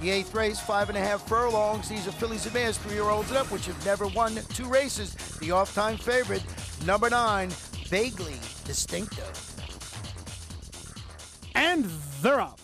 The 8th race, 5.5 furlongs. These are fillies and mares, 3-year-olds and up, which have never won 2 races. The off-time favorite, number 9, Vaguely Distinctive. And they're up.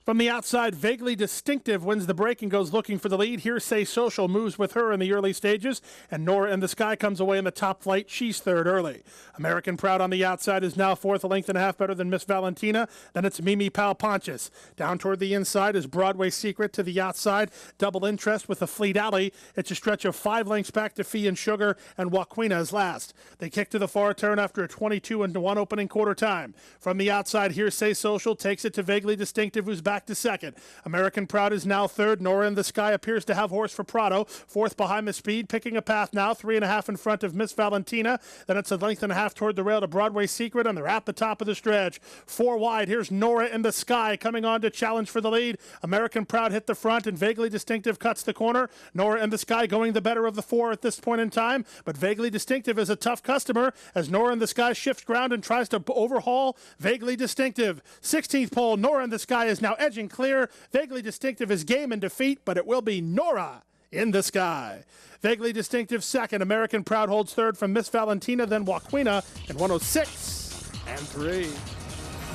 From the outside, Vaguely Distinctive wins the break and goes looking for the lead. Hearsay Social moves with her in the early stages, and Nora in the Sky comes away in the top flight. She's third early. American Proud on the outside is now fourth, a length and a half better than Miss Valentina. Then it's Mimi Pal Pontius. Down toward the inside is Broadway Secret. To the outside, Double Interest with a Fleet Alley. It's a stretch of 5 lengths back to Fee and Sugar, and Joaquina is last. They kick to the far turn after a 22-1 opening quarter time. From the outside, Hearsay Social takes it to Vaguely Distinctive, who's back to second. American Proud is now third. Nora in the Sky appears to have horse for Prado. Fourth behind the speed, picking a path now. 3.5 in front of Miss Valentina. Then it's a length and a half toward the rail to Broadway Secret, and they're at the top of the stretch. 4 wide. Here's Nora in the Sky coming on to challenge for the lead. American Proud hit the front, and Vaguely Distinctive cuts the corner. Nora in the Sky going the better of the 4 at this point in time, but Vaguely Distinctive is a tough customer as Nora in the Sky shifts ground and tries to overhaul Vaguely Distinctive. 16th pole, Nora in the Sky is now edging clear. Vaguely Distinctive is game in defeat, but it will be Nora in the Sky. Vaguely Distinctive second. American Proud holds third from Miss Valentina, then Joaquina in 106-3.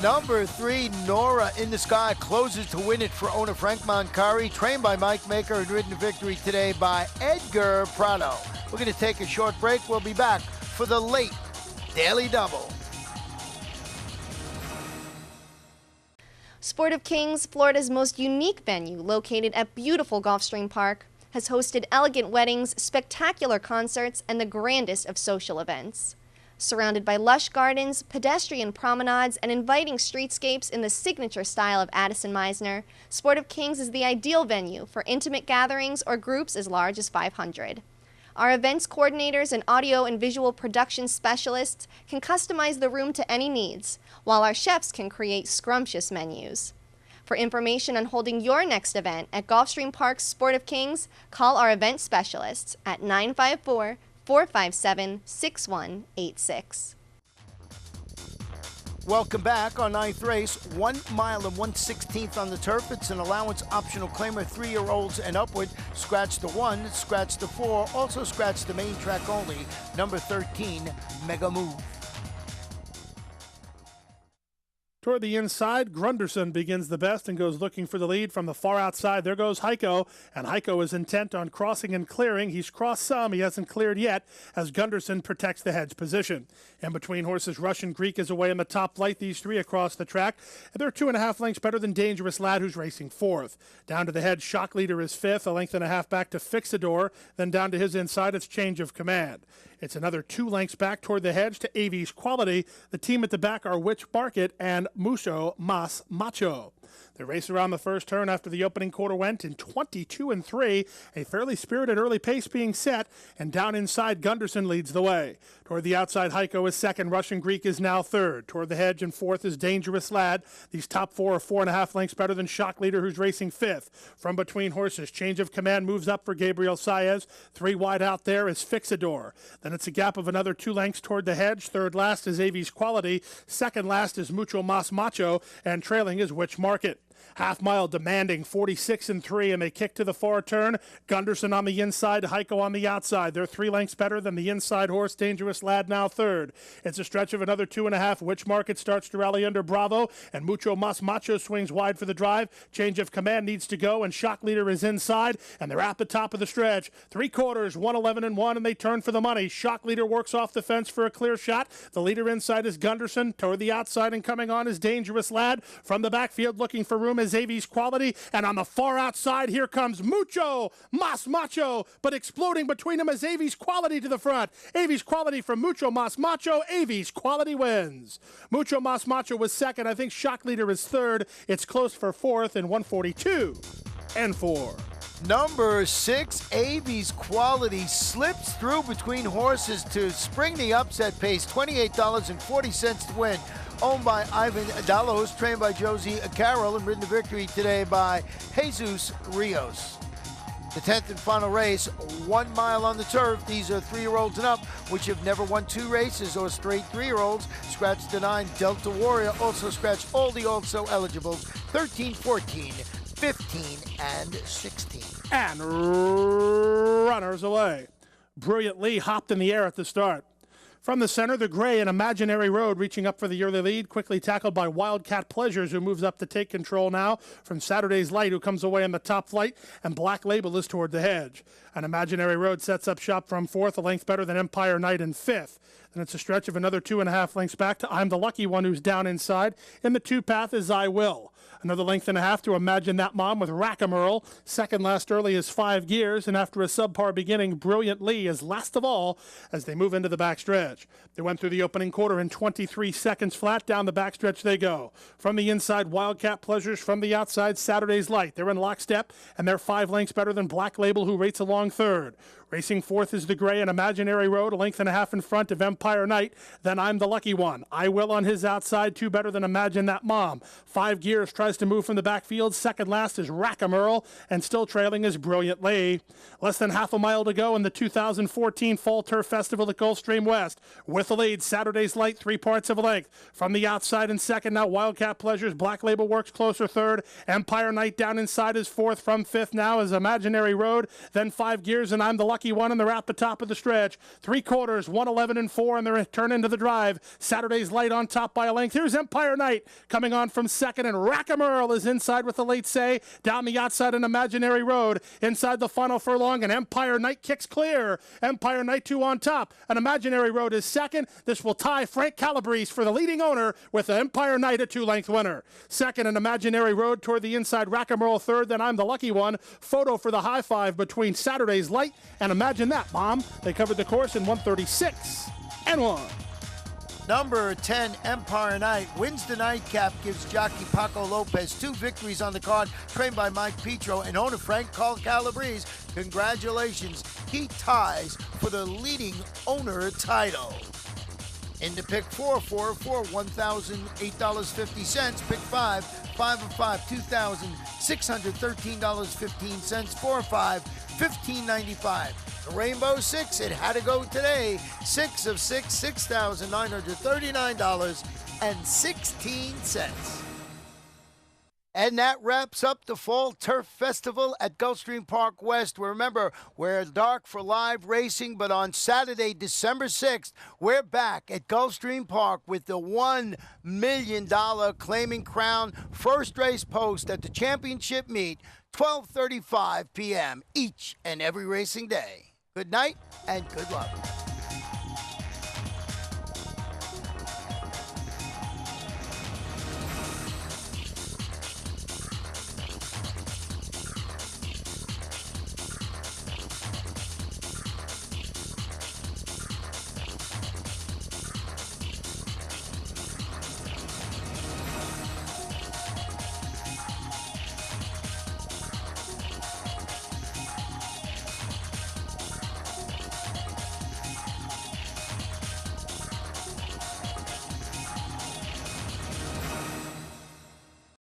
Number 3, Nora in the Sky, closes to win it for owner Frank Moncari, trained by Mike Maker and ridden to victory today by Edgar Prado. We're going to take a short break. We'll be back for the late Daily Double. Sport of Kings, Florida's most unique venue, located at beautiful Gulfstream Park, has hosted elegant weddings, spectacular concerts, and the grandest of social events. Surrounded by lush gardens, pedestrian promenades, and inviting streetscapes in the signature style of Addison Meisner, Sport of Kings is the ideal venue for intimate gatherings or groups as large as 500. Our events coordinators and audio and visual production specialists can customize the room to any needs, while our chefs can create scrumptious menus. For information on holding your next event at Gulfstream Park's Sport of Kings, call our event specialists at 954-457-6186. Welcome back. On 9th race, 1 mile and 1/16 on the turf. It's an allowance optional claimer, 3-year-olds and upward. Scratch the 1, scratch the 4, also scratch the main track only. Number 13, Mega Move. Toward the inside, Grunderson begins the best and goes looking for the lead. From the far outside, there goes Heiko, and Heiko is intent on crossing and clearing. He's crossed some, he hasn't cleared yet, as Gunderson protects the hedge position. In between horses, Russian Greek is away in the top flight, these 3 across the track. And they're 2.5 lengths better than Dangerous Lad, who's racing 4th. Down to the head, Shock Leader is 5th, a length and a half back to Fixador. Then down to his inside, it's Change of Command. It's another 2 lengths back toward the hedge to AV's Quality. The team at the back are Witch Market and Mucho Mas Macho. They race around the first turn after the opening quarter went in 22-3, a fairly spirited early pace being set, and down inside, Gunderson leads the way. Toward the outside, Heiko is second. Russian Greek is now third. Toward the hedge and 4th is Dangerous Lad. These top 4 are 4.5 lengths better than Shock Leader, who's racing 5th. From between horses, Change of Command moves up for Gabriel Saez. 3 wide out there is Fixador. Then it's a gap of another 2 lengths toward the hedge. Third last is AV's Quality. Second last is Mucho Mas Macho, and trailing is Witch Market. Half mile demanding 46-3, and they kick to the far turn. Gunderson on the inside, Heiko on the outside. They're 3 lengths better than the inside horse, Dangerous Lad, now third. It's a stretch of another 2.5. Witch Market starts to rally under Bravo, and Mucho Mas Macho swings wide for the drive. Change of Command needs to go, and Shock Leader is inside, and they're at the top of the stretch. 3/4, 111-1, and they turn for the money. Shock Leader works off the fence for a clear shot. The leader inside is Gunderson. Toward the outside and coming on is Dangerous Lad. From the backfield looking for room is AV's Quality, and on the far outside here comes Mucho Mas Macho, but exploding between them is AV's Quality to the front. AV's Quality from Mucho Mas Macho. AV's Quality wins. Mucho Mas Macho was second. I think Shock Leader is third. It's close for 4th in 142-4. Number 6, AV's Quality, slips through between horses to spring the upset pace. $28.40 to win. Owned by Ivan Dalos, trained by Josie Carroll, and ridden to victory today by Jesus Rios. The 10th and final race, 1 mile on the turf. These are 3-year-olds and up, which have never won 2 races, or straight 3-year-olds. Scratch the 9, Delta Warrior. Also scratch all the also eligibles. 13-14, 15 and 16. And runners away. Brilliant Lee hopped in the air at the start. From the center, the gray and Imaginary Road reaching up for the early lead, quickly tackled by Wildcat Pleasures, who moves up to take control now from Saturday's Light, who comes away in the top flight, and Black Label is toward the hedge. And Imaginary Road sets up shop from fourth, a length better than Empire Night in fifth. Then it's a stretch of another 2.5 lengths back to I'm the Lucky One, who's down inside. In the two path is I Will. Another length and a half to Imagine That Mom with Rack-A-Merle. Second last early is 5 Gears, and after a subpar beginning, Brilliant Lee is last of all as they move into the backstretch. They went through the opening quarter in 23 seconds flat. Down the backstretch they go. From the inside, Wildcat Pleasures. From the outside, Saturday's Light. They're in lockstep, and they're 5 lengths better than Black Label, who rates along third. Racing fourth is the gray and Imaginary Road, a length and a half in front of Empire Night. Then I'm the Lucky One. I Will on his outside, 2 better than Imagine That Mom. 5 Gears tries to move from the backfield. Second last is Rack-A-Merle, and still trailing is Brilliant Lee. Less than half a mile to go in the 2014 Fall Turf Festival at Gulfstream West. With the lead, Saturday's Light, 3 parts of a length. From the outside in second, now Wildcat Pleasures. Black Label works closer third. Empire Night down inside is fourth. From fifth now is Imaginary Road. Then 5 Gears, and I'm the Lucky One, and they're at the top of the stretch. 3 quarters, 1:11 and 4, and they're turn into the drive. Saturday's Light on top by a length. Here's Empire Night coming on from second, and Rack-A-Merle is inside with the late say. Down the outside, an Imaginary Road. Inside the final furlong, and Empire Night kicks clear. Empire Night 2 on top. An Imaginary Road is second. This will tie Frank Calabrese for the leading owner with Empire Night a 2-length winner. Second, an Imaginary Road toward the inside. Rack-A-Merle third. Then I'm the Lucky One. Photo for the high five between Saturday's Light and Imagine That Mom. They covered the course in 1:36 and 1. Number 10, Empire Night, wins the nightcap, gives jockey Paco Lopez 2 victories on the card, trained by Mike Petro and owner Frank Calabrese. Congratulations, he ties for the leading owner title. Into pick 4, 4 of 4, $1,008.50. Pick 5, 5 of 5, $2,613.15. 4 of 5, $1,595. The Rainbow 6, it had to go today. 6 of 6, $6,939.16. And that wraps up the Fall Turf Festival at Gulfstream Park West. Remember, we're dark for live racing, but on Saturday, December 6th, we're back at Gulfstream Park with the $1 million claiming crown first race post at the championship meet, 12:35 p.m. each and every racing day. Good night and good luck.